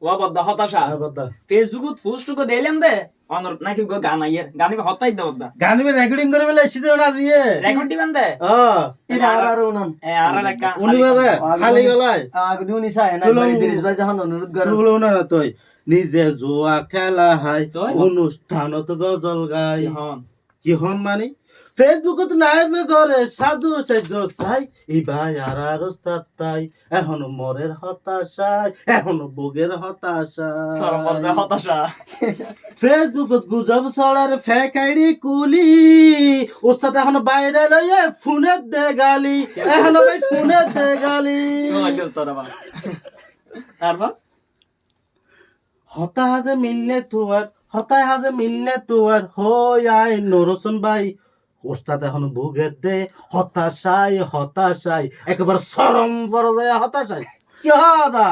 ও বদ্দা হতাশা বদ্দা ফেসবুকত পোস্ট করে দিলাম দে অনর নাকি গান আইয়ের গানি হতাই দে বদ্দা গান রেকর্ডিং করে বলে এসে না দিয়ে রেকর্ড দিবেন দে আর উনান আর একটা উনি বাদে খালি গলায় আগে উনি চায় না তুলং- ইদ্রিস ভাই যখন অনুরোধ করে তুলো না তুই নিজে জোয়া খেলা হাই তই? অনুষ্ঠানত গজল গাই হন কি হন মানে ফেসবুকত লাইভ করে সাধু সাধ্য চাই ই ভাই আর ওস্তাদ তাই এখনো মরের হতাশায় এখনো বুগের হতাশায় সরমর যে হতাশা ফেসবুকত গুজব ছড়ার ফেক আইডি কুলি ওস্তাদ এখনো বাইরে লইয়ে ফোনের দে গালি এখনো ভাই ফোনের দে গালি তারপর হতাহাজে মিললে তোয়ার হতাহাজে মিললে তোয়ার হই আই নরসন ভাই ওস্তাদ এখন বুগের দে হতাশাই হতাশাই একেবারে সরম পড়ে যায় হতাশাই কি হদা